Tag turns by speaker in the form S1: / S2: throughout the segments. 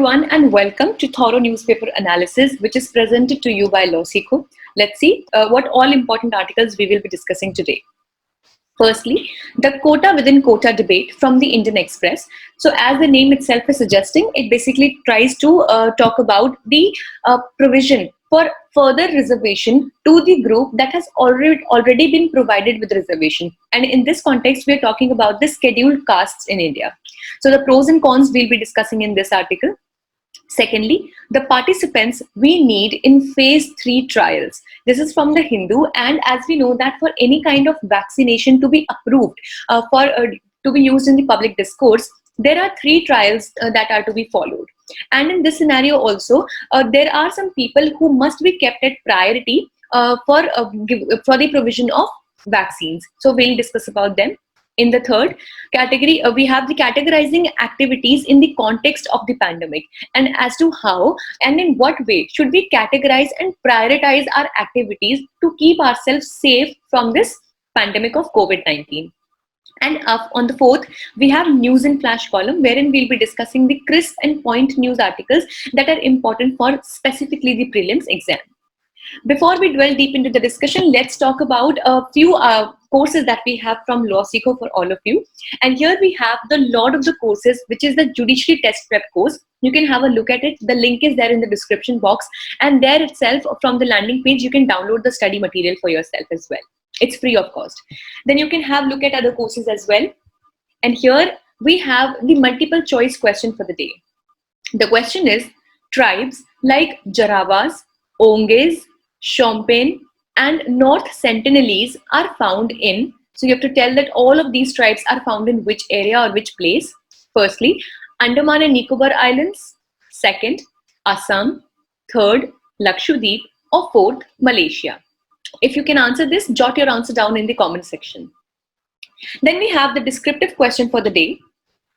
S1: everyone, and welcome to thorough newspaper analysis, which is presented to you by LawSikho. Let's see what all important articles we will be discussing today. Firstly, the quota within quota debate from the Indian Express. So as the name itself is suggesting, it basically tries to talk about the provision for further reservation to the group that has already been provided with reservation. And in this context, we are talking about the scheduled castes in India. So the pros and cons we'll be discussing in this article. Secondly, the participants we need in phase 3 trials. This is from the Hindu, and as we know that for any kind of vaccination to be approved to be used in the public discourse, there are 3 trials that are to be followed. And in this scenario also, there are some people who must be kept at priority for the provision of vaccines. So we'll discuss about them. In the third category, we have the categorizing activities in the context of the pandemic, and as to how and in what way should we categorize and prioritize our activities to keep ourselves safe from this pandemic of COVID-19. And up on the fourth, we have news and flash column, wherein we'll be discussing the crisp and point news articles that are important for specifically the prelims exam. Before we dwell deep into the discussion, let's talk about a few courses that we have from LawSikho for all of you. And here we have the lot of the courses, which is the Judiciary Test Prep course. You can have a look at it. The link is there in the description box. And there itself, from the landing page, you can download the study material for yourself as well. It's free of cost. Then you can have a look at other courses as well. And here we have the multiple choice question for the day. The question is, tribes like Jarawas, Onges, Champagne and North Sentinelese are found in, so you have to tell that all of these tribes are found in which area or which place. Firstly, Andaman and Nicobar Islands. Second, Assam. Third, Lakshadweep. Or fourth, Malaysia. If you can answer this, jot your answer down in the comment section. Then we have the descriptive question for the day.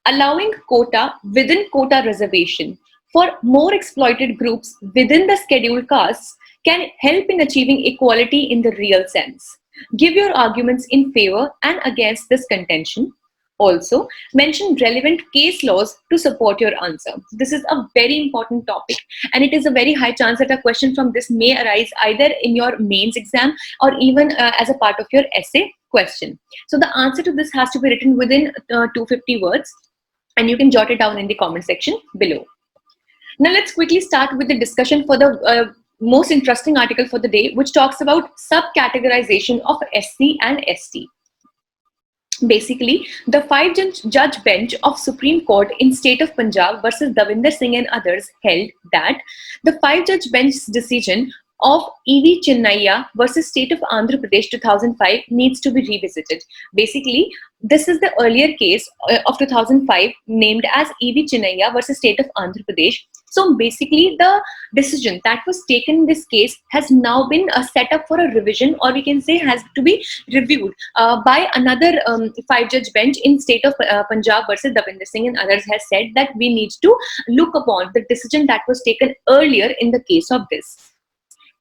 S1: Allowing quota within quota reservation for more exploited groups within the scheduled castes can help in achieving equality in the real sense. Give your arguments in favor and against this contention. Also, mention relevant case laws to support your answer. This is a very important topic, and it is a very high chance that a question from this may arise either in your mains exam or even as a part of your essay question. So the answer to this has to be written within 250 words, and you can jot it down in the comment section below. Now let's quickly start with the discussion for the most interesting article for the day, which talks about subcategorization of SC and ST. Basically, the 5-judge bench of Supreme Court in state of Punjab versus Davinder Singh and others held that the 5-judge bench's decision of E.V. Chinnaiya versus state of Andhra Pradesh 2005 needs to be revisited. Basically, this is the earlier case of 2005 named as E.V. Chinnaiya versus state of Andhra Pradesh. So basically, the decision that was taken in this case has now been set up for a revision, or we can say has to be reviewed by another 5-judge bench in state of Punjab versus Davinder Singh and others has said that we need to look upon the decision that was taken earlier in the case of this.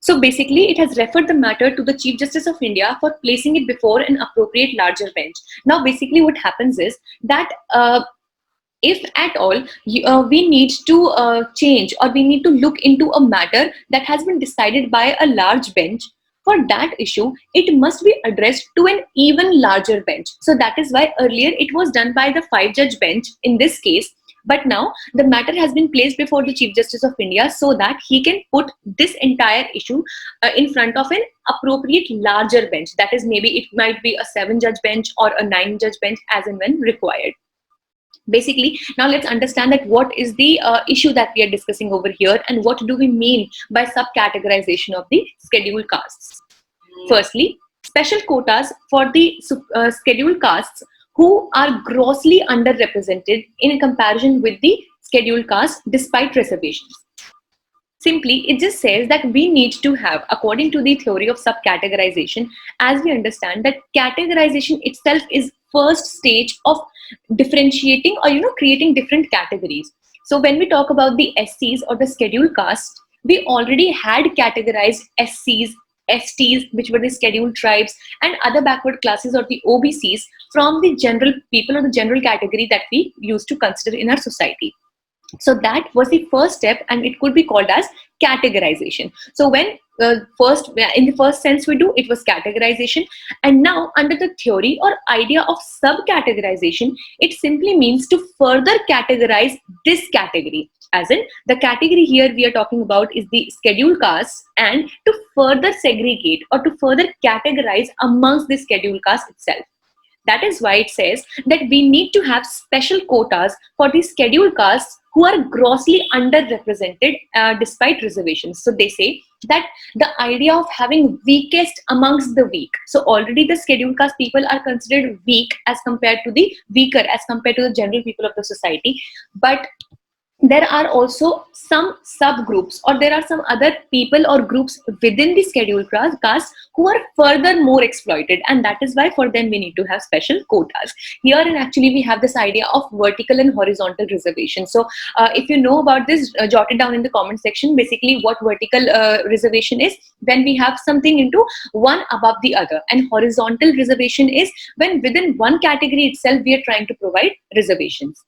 S1: So basically, it has referred the matter to the Chief Justice of India for placing it before an appropriate larger bench. Now, basically what happens is that if at all we need to change, or we need to look into a matter that has been decided by a large bench, for that issue, it must be addressed to an even larger bench. So that is why earlier it was done by the 5-judge bench in this case. But now the matter has been placed before the Chief Justice of India so that he can put this entire issue in front of an appropriate larger bench. That is, maybe it might be a 7-judge bench or a 9-judge bench as and when required. Basically, now let's understand that what is the issue that we are discussing over here and what do we mean by subcategorization of the scheduled castes. Firstly, special quotas for the scheduled castes who are grossly underrepresented in comparison with the scheduled caste despite reservations. Simply, it just says that we need to have, according to the theory of subcategorization, as we understand that categorization itself is first stage of differentiating or creating different categories. So when we talk about the SCs or the scheduled caste, we already had categorized SCs, STs, which were the scheduled tribes, and other backward classes or the OBCs from the general people or the general category that we used to consider in our society. So that was the first step, and it could be called as categorization. So when first, in the first sense we do, it was categorization, and now under the theory or idea of subcategorization, it simply means to further categorize this category. As in, the category here we are talking about is the scheduled castes, and to further segregate or to further categorize amongst the scheduled caste itself. That is why it says that we need to have special quotas for the scheduled castes who are grossly underrepresented despite reservations. So they say that the idea of having weakest amongst the weak. So already the scheduled caste people are considered weak as compared to the weaker, as compared to the general people of the society. But there are also some subgroups, or there are some other people or groups within the scheduled caste who are further more exploited, and that is why for them we need to have special quotas. Here, and actually we have this idea of vertical and horizontal reservation. So if you know about this, jot it down in the comment section. Basically what vertical reservation is, when we have something into one above the other, and horizontal reservation is when within one category itself we are trying to provide reservations.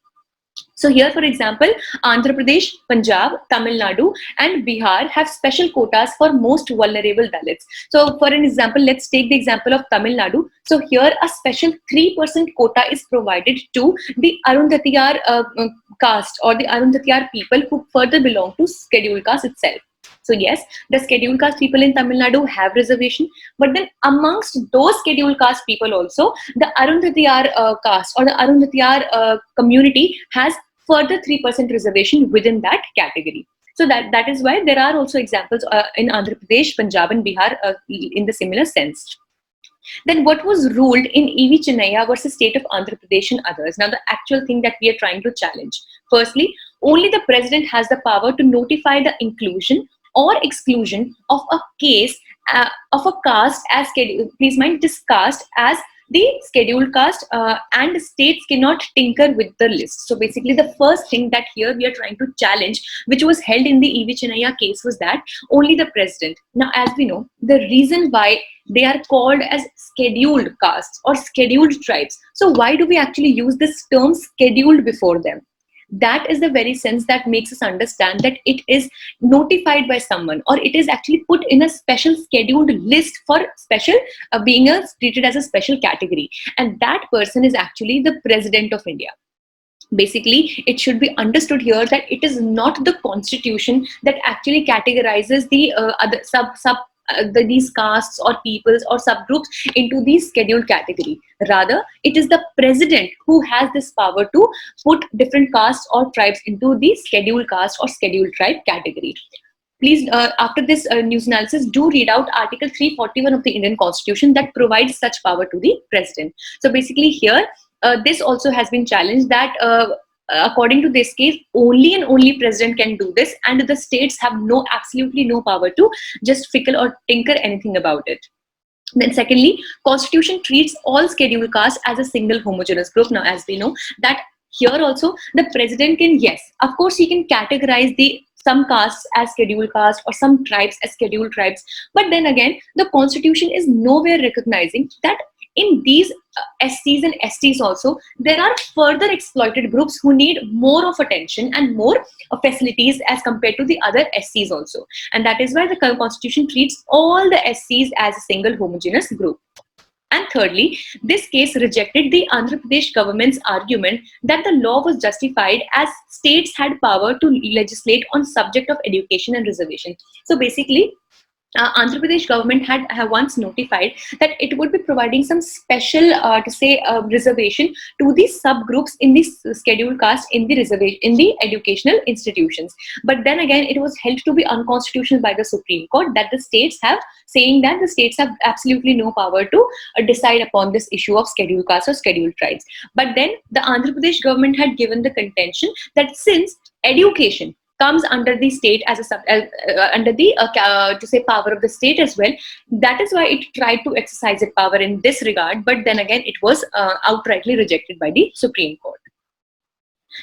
S1: So here, for example, Andhra Pradesh, Punjab, Tamil Nadu and Bihar have special quotas for most vulnerable Dalits. So for an example, let's take the example of Tamil Nadu. So here a special 3% quota is provided to the Arundhatiyar caste, or the Arundhatiyar people who further belong to scheduled caste itself. So yes, the scheduled caste people in Tamil Nadu have reservation, but then amongst those scheduled caste people also, the Arundhatiyar caste or the Arundhatiyar community has further 3% reservation within that category. So that is why there are also examples in Andhra Pradesh, Punjab and Bihar in the similar sense. Then what was ruled in E.V. Chennaiya versus state of Andhra Pradesh and others? Now the actual thing that we are trying to challenge. Firstly, only the president has the power to notify the inclusion or exclusion of a case of a caste as scheduled. Please mind, this caste as the scheduled caste, and states cannot tinker with the list. So basically the first thing that here we are trying to challenge, which was held in the E.V. Chennaiya case, was that only the president. Now as we know, the reason why they are called as scheduled castes or scheduled tribes. So why do we actually use this term scheduled before them? That is the very sense that makes us understand that it is notified by someone, or it is actually put in a special scheduled list for special being treated as a special category, and that person is actually the President of India. Basically, it should be understood here that it is not the constitution that actually categorizes the other these castes or peoples or subgroups into these scheduled category. Rather, it is the president who has this power to put different castes or tribes into the scheduled caste or scheduled tribe category. Please, after this news analysis, do read out Article 341 of the Indian Constitution that provides such power to the president. So basically here, this also has been challenged that according to this case, only and only president can do this, and the states have absolutely no power to just fickle or tinker anything about it. Then secondly, constitution treats all scheduled castes as a single homogeneous group. Now as we know that here also the president can, yes, of course he can categorize some castes as scheduled castes or some tribes as scheduled tribes, but then again the constitution is nowhere recognizing that in these SCs and STs also, there are further exploited groups who need more of attention and more facilities as compared to the other SCs also. And that is why the constitution treats all the SCs as a single homogeneous group. And thirdly, this case rejected the Andhra Pradesh government's argument that the law was justified as states had power to legislate on subject of education and reservation. So basically, Andhra Pradesh government had once notified that it would be providing some special reservation to the subgroups in the scheduled caste in the reservation in the educational institutions. But then again, it was held to be unconstitutional by the Supreme Court, that the states have saying that the states have absolutely no power to decide upon this issue of scheduled castes or scheduled tribes. But then the Andhra Pradesh government had given the contention that since education comes under the state as under the power of the state as well, that is why it tried to exercise its power in this regard. But then again, it was outrightly rejected by the Supreme Court.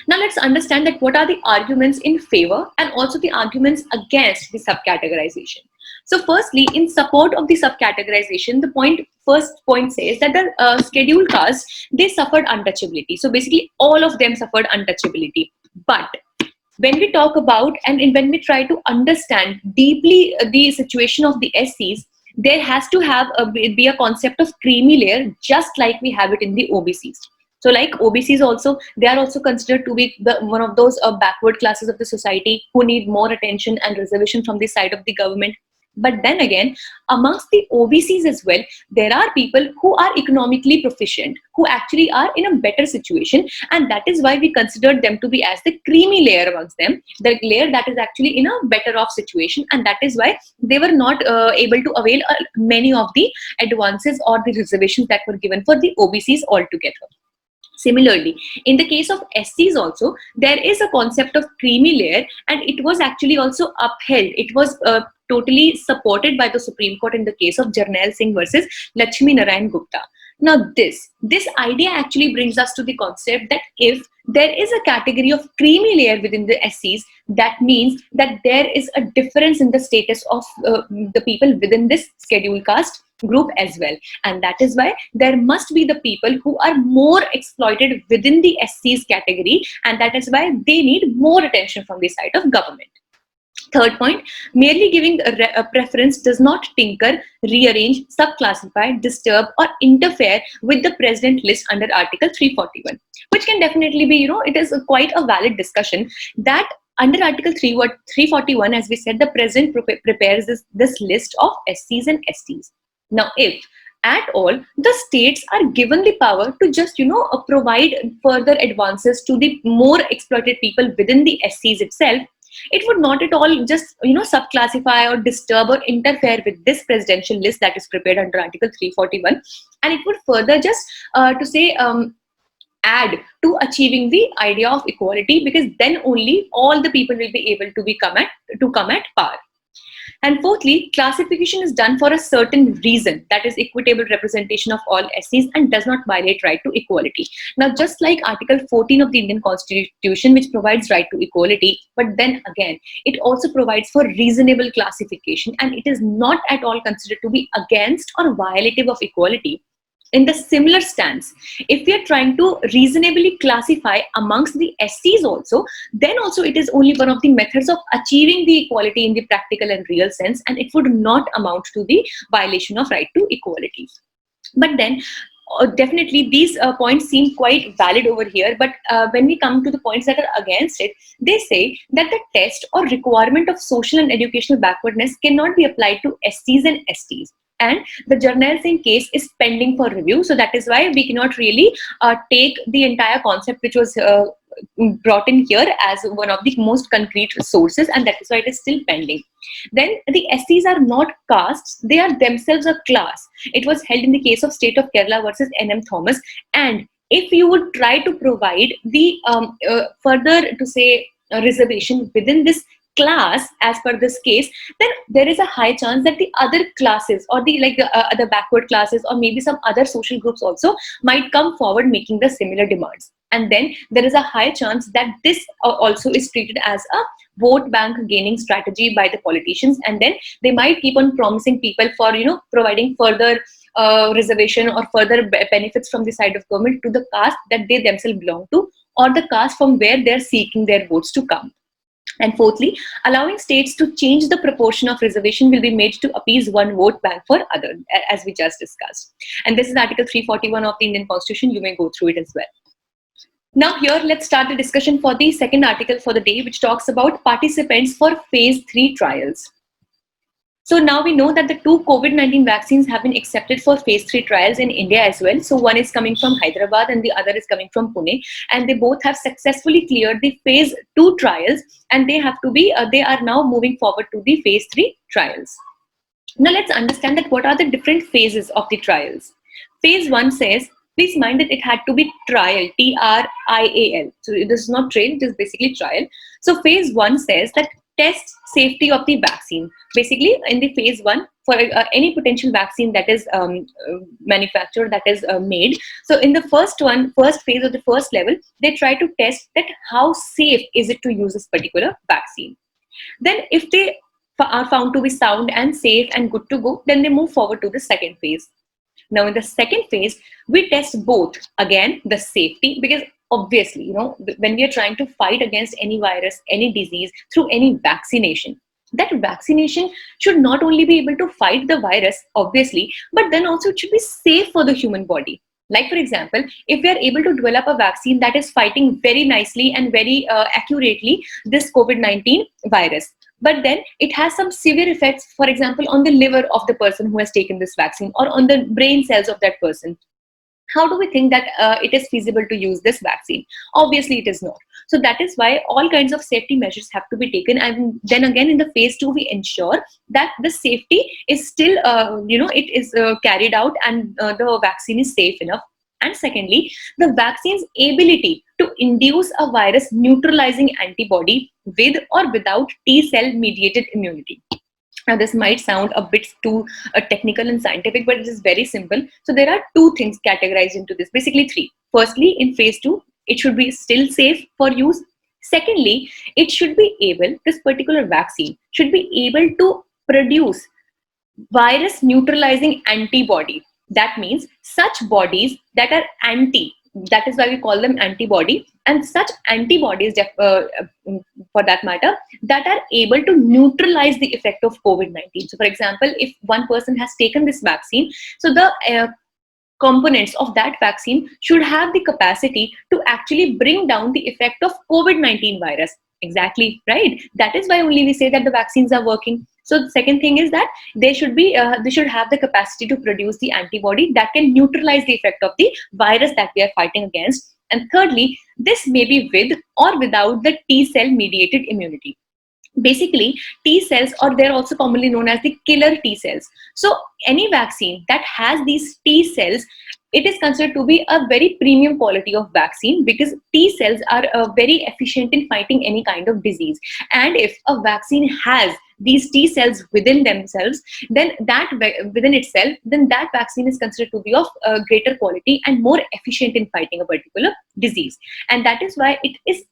S1: Now let's understand that what are the arguments in favor and also the arguments against the subcategorization. So firstly, in support of the subcategorization, the first point says that the scheduled castes, they suffered untouchability. So basically all of them suffered untouchability. But When we talk about and when we try to understand deeply the situation of the SCs, there has to have be a concept of creamy layer, just like we have it in the OBCs. So like OBCs also, they are also considered to be one of those backward classes of the society who need more attention and reservation from the side of the government. But then again, amongst the OBCs as well, there are people who are economically proficient, who actually are in a better situation, and that is why we considered them to be as the creamy layer amongst them, the layer that is actually in a better off situation, and that is why they were not able to avail many of the advances or the reservations that were given for the OBCs altogether. Similarly, in the case of SCs also, there is a concept of creamy layer, and it was actually also upheld. It was totally supported by the Supreme Court in the case of Jarnail Singh versus Lakshmi Narayan Gupta. Now, this idea actually brings us to the concept that if there is a category of creamy layer within the SCs, that means that there is a difference in the status of the people within this scheduled caste group as well, and that is why there must be the people who are more exploited within the SCs category, and that is why they need more attention from the side of government. Third point, merely giving a preference does not tinker, rearrange, subclassify, disturb, or interfere with the present list under Article 341, which can definitely be, it is quite a valid discussion that under Article 341, as we said, the President prepares this list of SCs and STs. Now, if at all the states are given the power to just provide further advances to the more exploited people within the SCs itself, it would not at all just subclassify or disturb or interfere with this presidential list that is prepared under Article 341, and it would further just add to achieving the idea of equality, because then only all the people will be able to come at par. And fourthly, classification is done for a certain reason, that is equitable representation of all SCs, and does not violate right to equality. Now, just like Article 14 of the Indian Constitution, which provides right to equality, but then again, it also provides for reasonable classification, and it is not at all considered to be against or violative of equality. In the similar stance, if we are trying to reasonably classify amongst the SCs also, then also it is only one of the methods of achieving the equality in the practical and real sense, and it would not amount to the violation of right to equality. But then definitely these points seem quite valid over here, but when we come to the points that are against it, they say that the test or requirement of social and educational backwardness cannot be applied to SCs and STs. And the Jarnail Singh case is pending for review, so that is why we cannot really take the entire concept which was brought in here as one of the most concrete sources, and that is why it is still pending. Then the SCs are not castes, they are themselves a class. It was held in the case of State of Kerala versus N.M. Thomas, and if you would try to provide the further to say reservation within this class as per this case, then there is a high chance that the other classes or the other backward classes or maybe some other social groups also might come forward making the similar demands, and then there is a high chance that this also is treated as a vote bank gaining strategy by the politicians, and then they might keep on promising people for providing further reservation or further benefits from the side of government to the caste that they themselves belong to, or the caste from where they're seeking their votes to come. And fourthly, allowing states to change the proportion of reservation will be made to appease one vote bank for other, as we just discussed. And this is Article 341 of the Indian Constitution. You may go through it as well. Now here, let's start the discussion for the second article for the day, which talks about participants for phase 3 trials. So now we know that the 2 COVID-19 vaccines have been accepted for phase 3 trials in India as well. So one is coming from Hyderabad and the other is coming from Pune, and they both have successfully cleared the phase 2 trials, and they have to be they are now moving forward to the phase 3 trials. Now let's understand that what are the different phases of the trials. Phase 1 says, please mind that it had to be trial, T-R-I-A-L. So this is not trail, it is basically trial. So phase 1 says that test safety of the vaccine. Basically, in the phase 1, for any potential vaccine that is manufactured, that is made. So in the first phase or the first level, they try to test that how safe is it to use this particular vaccine. Then if they are found to be sound and safe and good to go, then they move forward to the second phase. Now in the second phase, we test both, again, the safety, because obviously, when we are trying to fight against any virus, any disease through any vaccination, that vaccination should not only be able to fight the virus, obviously, but then also it should be safe for the human body. Like, for example, if we are able to develop a vaccine that is fighting very nicely and very accurately this COVID-19 virus, but then it has some severe effects, for example, on the liver of the person who has taken this vaccine or on the brain cells of that person, how do we think that it is feasible to use this vaccine? Obviously, it is not. So that is why all kinds of safety measures have to be taken. And then again, in the phase 2, we ensure that the safety is still, it is carried out and the vaccine is safe enough. And secondly, the vaccine's ability to induce a virus neutralizing antibody with or without T cell mediated immunity. Now, this might sound a bit too technical and scientific, but it is very simple. So there are two things categorized into this, basically three. Firstly, in phase 2, it should be still safe for use. Secondly, it should be able, this particular vaccine should be able to produce virus neutralizing antibody. That means such bodies that are anti, that is why we call them antibody, and such antibodies for that matter that are able to neutralize the effect of COVID-19. So for example, if one person has taken this vaccine, so the components of that vaccine should have the capacity to actually bring down the effect of COVID-19 virus. Exactly, right? That is why only we say that the vaccines are working. So the second thing is that they should have the capacity to produce the antibody that can neutralize the effect of the virus that we are fighting against. And thirdly, this may be with or without the T cell mediated immunity. Basically, T cells, or they're also commonly known as the killer T cells. So any vaccine that has these T cells, it is considered to be a very premium quality of vaccine, because T cells are very efficient in fighting any kind of disease. And if a vaccine has these T cells within themselves, then that within itself, then that vaccine is considered to be of greater quality and more efficient in fighting a particular disease. And that is why it is,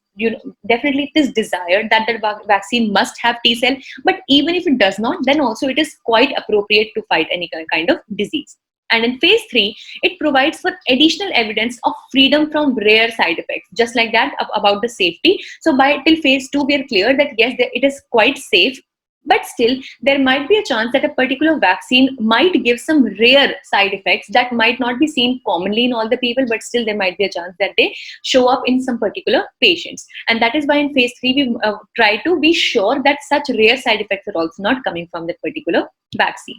S1: definitely it is desired that the vaccine must have T cell, but even if it does not, then also it is quite appropriate to fight any kind of disease. And in phase 3, it provides for additional evidence of freedom from rare side effects, just like that about the safety. So by till phase 2, we are clear that yes, it is quite safe, but still there might be a chance that a particular vaccine might give some rare side effects that might not be seen commonly in all the people, but still there might be a chance that they show up in some particular patients. And that is why in phase 3, we try to be sure that such rare side effects are also not coming from that particular vaccine.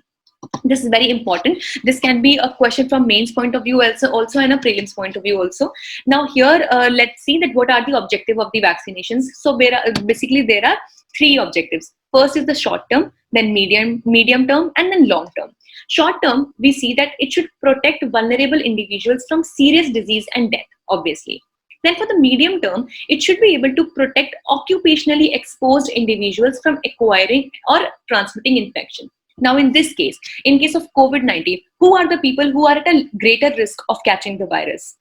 S1: This is very important. This can be a question from mains point of view also and a prelims point of view also. Now here, let's see that what are the objective of the vaccinations. So there are three objectives. First is the short term, then medium term, and then long term. Short term, we see that it should protect vulnerable individuals from serious disease and death, obviously. Then for the medium term, it should be able to protect occupationally exposed individuals from acquiring or transmitting infection. Now, in this case, in case of COVID-19, who are the people who are at a greater risk of catching the virus?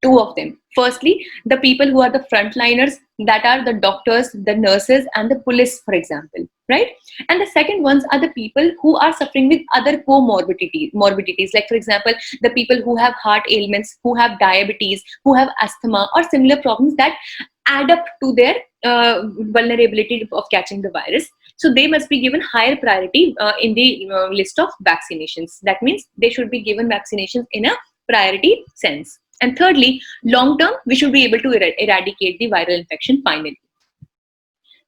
S1: Two of them. Firstly, the people who are the frontliners, that are the doctors, the nurses, and the police, for example, right? And the second ones are the people who are suffering with other morbidities, like for example, the people who have heart ailments, who have diabetes, who have asthma, or similar problems that add up to their vulnerability of catching the virus. So they must be given higher priority in the list of vaccinations. That means they should be given vaccinations in a priority sense. And thirdly, long term, we should be able to eradicate the viral infection finally.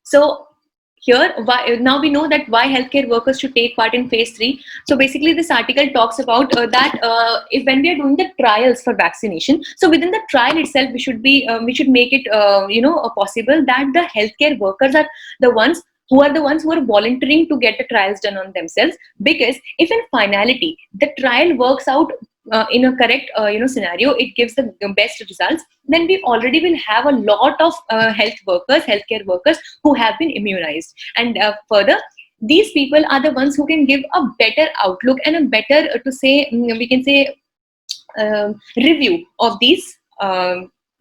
S1: So here, now we know that why healthcare workers should take part in phase 3. So basically, this article talks about that if when we are doing the trials for vaccination, so within the trial itself, we should make it possible that the healthcare workers are the ones who are volunteering to get the trials done on themselves. Because if in finality the trial works out in a correct scenario, it gives the best results, then we already will have a lot of healthcare workers who have been immunized. And further, these people are the ones who can give a better outlook and a better review of these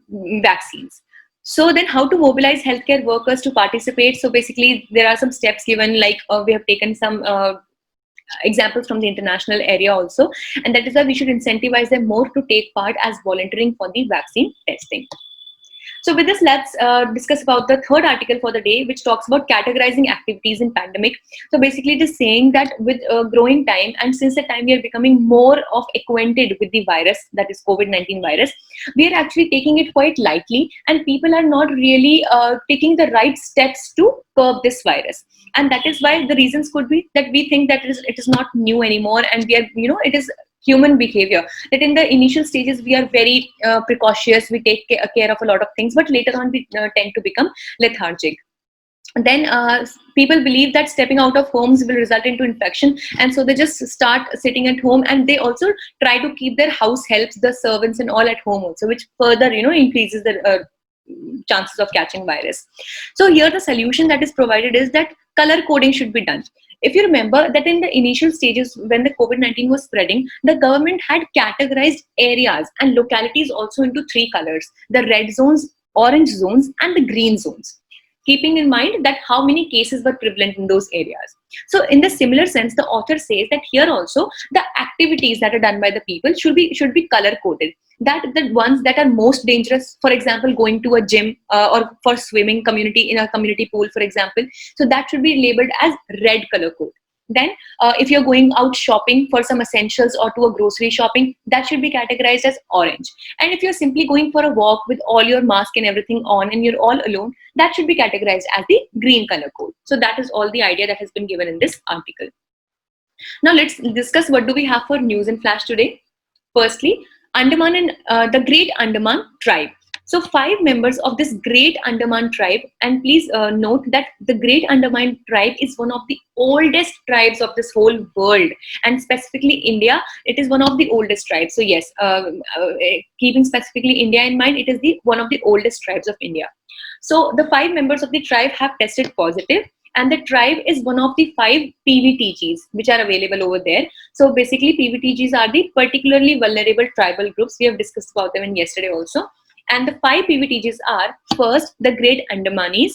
S1: vaccines. So then how to mobilize healthcare workers to participate? So basically there are some steps given, like we have taken some examples from the international area also, and that is why we should incentivize them more to take part as volunteering for the vaccine testing. So with this, let's discuss about the third article for the day, which talks about categorizing activities in pandemic. So basically it is saying that with growing time, and since the time we are becoming more of acquainted with the virus, that is COVID-19 virus, we are actually taking it quite lightly, and people are not really taking the right steps to curb this virus. And that is why the reasons could be that we think that it is not new anymore, and we are, it is human behavior, that in the initial stages we are very precautious, we take care of a lot of things, but later on we tend to become lethargic. Then people believe that stepping out of homes will result into infection, and so they just start sitting at home, and they also try to keep their house helps, the servants and all at home also, which further increases the chances of catching virus. So here the solution that is provided is that color coding should be done. If you remember that in the initial stages when the COVID-19 was spreading, the government had categorized areas and localities also into three colors: the red zones, orange zones, and the green zones, keeping in mind that how many cases were prevalent in those areas. So in the similar sense, the author says that here also the activities that are done by the people should be color coded. That the ones that are most dangerous, for example, going to a gym or for swimming community in a community pool, for example, so that should be labeled as red color code. Then if you're going out shopping for some essentials or to a grocery shopping, that should be categorized as orange. And if you're simply going for a walk with all your mask and everything on and you're all alone, that should be categorized as the green color code. So that is all the idea that has been given in this article. Now let's discuss what do we have for news and flash today. Firstly, Andaman and the Great Andaman Tribe. So 5 members of this Great Andaman Tribe, and please note that the Great Andaman Tribe is one of the oldest tribes of this whole world, and specifically India, it is one of the oldest tribes. So yes, keeping specifically India in mind, it is one of the oldest tribes of India. So the 5 members of the tribe have tested positive, and the tribe is one of the 5 PVTGs which are available over there. So basically PVTGs are the particularly vulnerable tribal groups. We have discussed about them in yesterday also. And the 5 PVTGs are: first, the Great Andamanis,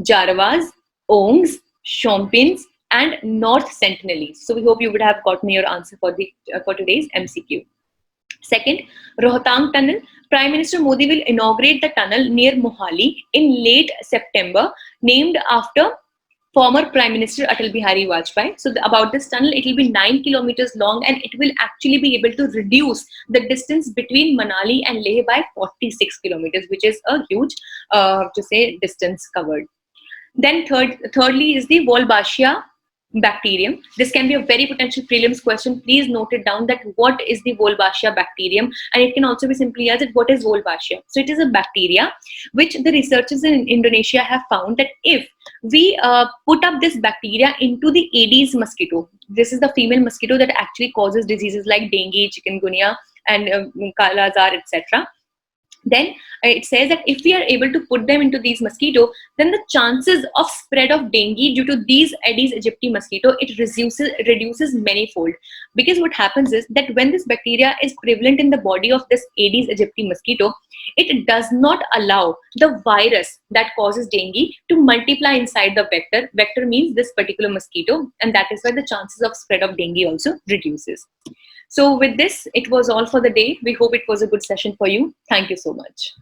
S1: Jarawas, Ongs, Shompins, and North Sentinelese. So we hope you would have gotten your answer for today's MCQ. Second, Rohtang Tunnel. Prime Minister Modi will inaugurate the tunnel near Mohali in late September, named after former Prime Minister Atal Bihari Vajpayee. So about this tunnel, it will be 9 kilometers long, and it will actually be able to reduce the distance between Manali and Leh by 46 kilometers, which is a huge, distance covered. Then thirdly is the Wolbachia bacterium. This can be a very potential prelims question. Please note it down that what is the Wolbachia bacterium, and it can also be simply as what is Wolbachia. So it is a bacteria which the researchers in Indonesia have found that if we put up this bacteria into the Aedes mosquito, this is the female mosquito that actually causes diseases like dengue, chikungunya, and kala azar, etc. Then it says that if we are able to put them into these mosquito, then the chances of spread of dengue due to these Aedes aegypti mosquito, it reduces manyfold. Because what happens is that when this bacteria is prevalent in the body of this Aedes aegypti mosquito, it does not allow the virus that causes dengue to multiply inside the vector. Vector means this particular mosquito, and that is why the chances of spread of dengue also reduces. So with this, it was all for the day. We hope it was a good session for you. Thank you so much.